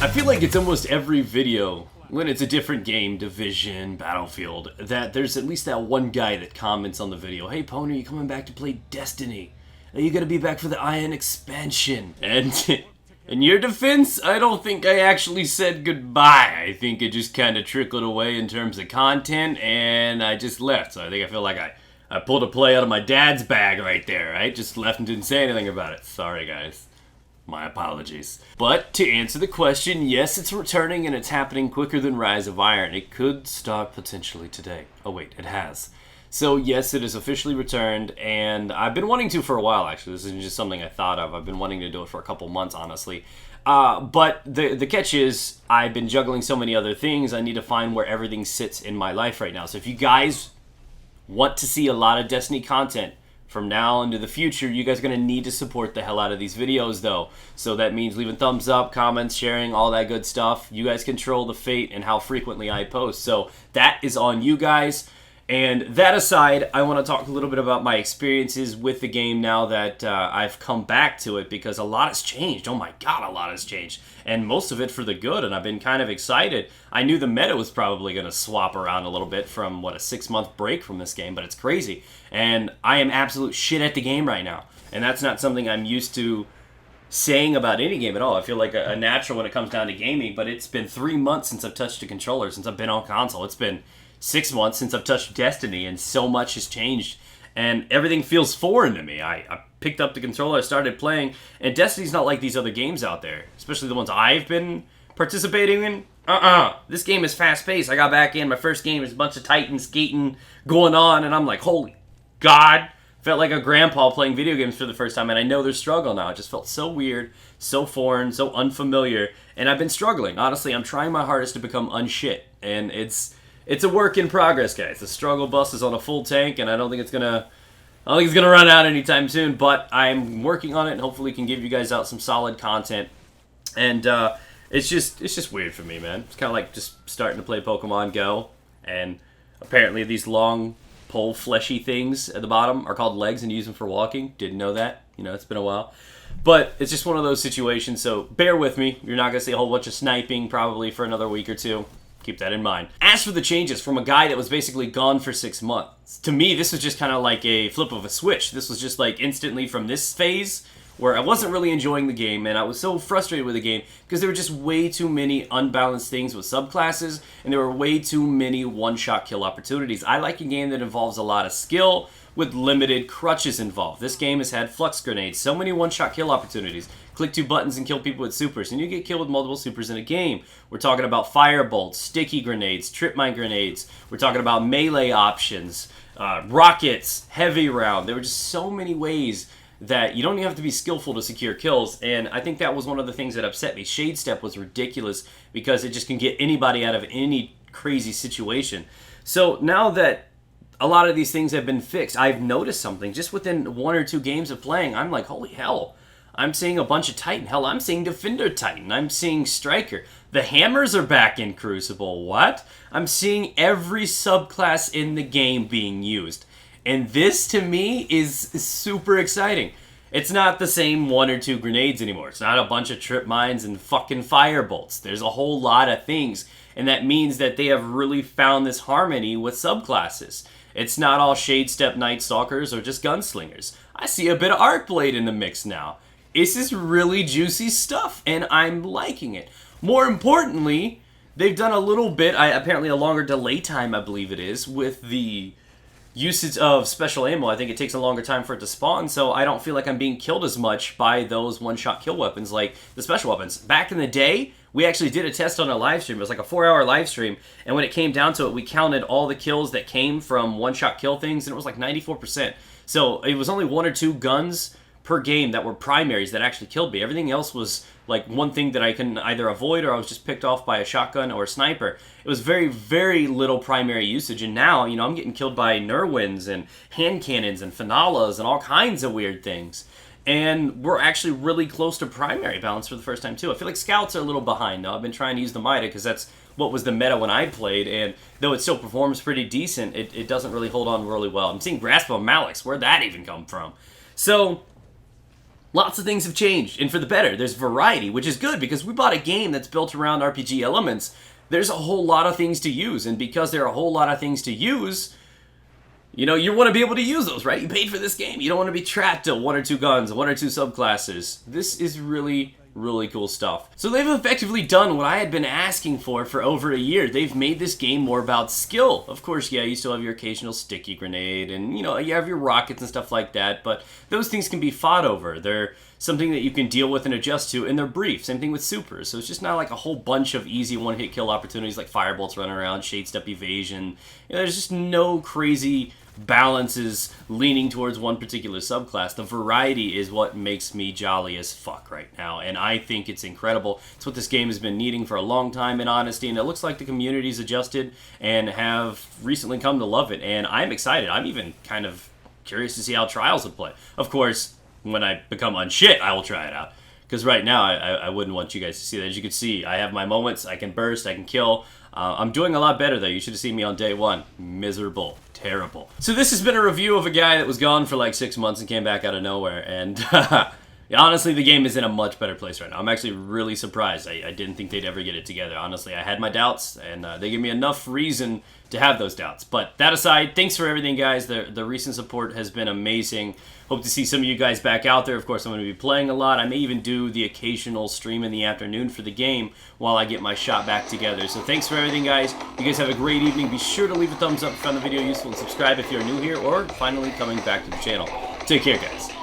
I feel like it's almost every video, when it's a different game, Division, Battlefield, that there's at least that one guy that comments on the video, "Hey Pony, are you coming back to play Destiny? Are you gonna be back for the Iron expansion?" And in your defense, I don't think I actually said goodbye. I think it just kind of trickled away in terms of content, and I just left. So I feel like I pulled a play out of my dad's bag right there, right? Just left and didn't say anything about it. Sorry, guys. My apologies. But to answer the question, yes, it's returning and it's happening quicker than Rise of Iron. It could start potentially today. Oh wait, it has. So yes, it is officially returned, and I've been wanting to for a while, actually. This isn't just something I thought of. I've been wanting to do it for a couple months, honestly. But the catch is, I've been juggling so many other things, I need to find where everything sits in my life right now. So if you guys want to see a lot of Destiny content from now into the future, you guys are going to need to support the hell out of these videos, though. So that means leaving thumbs up, comments, sharing, all that good stuff. You guys control the fate and how frequently I post. So that is on you guys. And that aside, I want to talk a little bit about my experiences with the game now that I've come back to it, because a lot has changed. Oh my god, a lot has changed. And most of it for the good, and I've been kind of excited. I knew the meta was probably going to swap around a little bit from, what, a 6-month break from this game, but it's crazy. And I am absolute shit at the game right now. And that's not something I'm used to saying about any game at all. I feel like a natural when it comes down to gaming, but it's been 3 months since I've touched a controller, since I've been on console. It's been 6 months since I've touched Destiny, and so much has changed, and everything feels foreign to me. I picked up the controller, I started playing, and Destiny's not like these other games out there, especially the ones I've been participating in. This game is fast-paced. I got back in, my first game, there's a bunch of Titans skating going on, and I'm like, holy god. Felt like a grandpa playing video games for the first time, and I know there's struggle now. It just felt so weird, so foreign, so unfamiliar, and I've been struggling. Honestly, I'm trying my hardest to become unshit, and it's a work in progress, guys. The struggle bus is on a full tank, and I don't think it's gonna run out anytime soon. But I'm working on it, and hopefully can give you guys out some solid content. And it's just weird for me, man. It's kind of like just starting to play Pokemon Go, and apparently these long pole fleshy things at the bottom are called legs, and you use them for walking. Didn't know that. You know, it's been a while. But it's just one of those situations, so bear with me. You're not gonna see a whole bunch of sniping probably for another week or two. Keep that in mind. As for the changes from a guy that was basically gone for 6 months, to me, this was just kind of like a flip of a switch. This was just like instantly from this phase where I wasn't really enjoying the game, and I was so frustrated with the game because there were just way too many unbalanced things with subclasses, and there were way too many one-shot kill opportunities. I like a game that involves a lot of skill with limited crutches involved. This game has had flux grenades, so many one-shot kill opportunities. Click 2 buttons and kill people with supers, and you get killed with multiple supers in a game. We're talking about fire bolts, sticky grenades, trip mine grenades. We're talking about melee options, rockets, heavy round. There were just so many ways that you don't even have to be skillful to secure kills, and I think that was one of the things that upset me. Shade Step was ridiculous because it just can get anybody out of any crazy situation. So now that a lot of these things have been fixed, I've noticed something. Just within 1 or 2 games of playing, I'm like, holy hell. I'm seeing a bunch of Titan. Hell, I'm seeing Defender Titan. I'm seeing Striker. The hammers are back in Crucible. What? I'm seeing every subclass in the game being used. And this, to me, is super exciting. It's not the same 1 or 2 grenades anymore. It's not a bunch of trip mines and fucking fire bolts. There's a whole lot of things. And that means that they have really found this harmony with subclasses. It's not all Shade Step Night Stalkers or just Gunslingers. I see a bit of Arcblade in the mix now. This is really juicy stuff, and I'm liking it. More importantly, they've done a little bit, apparently a longer delay time, I believe it is, with the usage of special ammo. I think it takes a longer time for it to spawn, so I don't feel like I'm being killed as much by those one-shot kill weapons like the special weapons. Back in the day, we actually did a test on a live stream. It was like a 4-hour live stream, and when it came down to it, we counted all the kills that came from one-shot kill things, and it was like 94%. So it was only 1 or 2 guns per game that were primaries that actually killed me. Everything else was like one thing that I can either avoid, or I was just picked off by a shotgun or a sniper. It was very, very little primary usage, and now, you know, I'm getting killed by Nerwins and hand cannons and Finalas and all kinds of weird things. And we're actually really close to primary balance for the first time, too. I feel like scouts are a little behind, though. I've been trying to use the Mida because that's what was the meta when I played, and though it still performs pretty decent, it doesn't really hold on really well. I'm seeing Grasp of Malix. Where'd that even come from? So Lots of things have changed, and for the better. There's variety, which is good, because we bought a game that's built around RPG elements. There's a whole lot of things to use, and because there are a whole lot of things to use, you know, you want to be able to use those, right? You paid for this game. You don't want to be trapped to 1 or 2 guns, 1 or 2 subclasses. This is really, really cool stuff. So they've effectively done what I had been asking for over a year. They've made this game more about skill. Of course, yeah, you still have your occasional sticky grenade, and, you know, you have your rockets and stuff like that, but those things can be fought over. They're something that you can deal with and adjust to, and they're brief. Same thing with supers. So it's just not like a whole bunch of easy one-hit kill opportunities like firebolts running around, shade step evasion. You know, there's just no crazy balances leaning towards one particular subclass. The variety is what makes me jolly as fuck right now, and I think it's incredible. It's what this game has been needing for a long time, in honesty, and it looks like the community's adjusted and have recently come to love it, and I'm excited. I'm even kind of curious to see how Trials would play. Of course, when I become unshit, I will try it out. Because right now, I wouldn't want you guys to see that. As you can see, I have my moments. I can burst. I can kill. I'm doing a lot better, though. You should have seen me on day 1. Miserable. Terrible. So this has been a review of a guy that was gone for like 6 months and came back out of nowhere. And honestly, the game is in a much better place right now. I'm actually really surprised. I didn't think they'd ever get it together. Honestly, I had my doubts, and they gave me enough reason to have those doubts. But that aside, thanks for everything, guys. The recent support has been amazing. Hope to see some of you guys back out there. Of course, I'm going to be playing a lot. I may even do the occasional stream in the afternoon for the game while I get my shot back together. So thanks for everything, guys. You guys have a great evening. Be sure to leave a thumbs up if you found the video useful, and subscribe if you're new here or finally coming back to the channel. Take care, guys.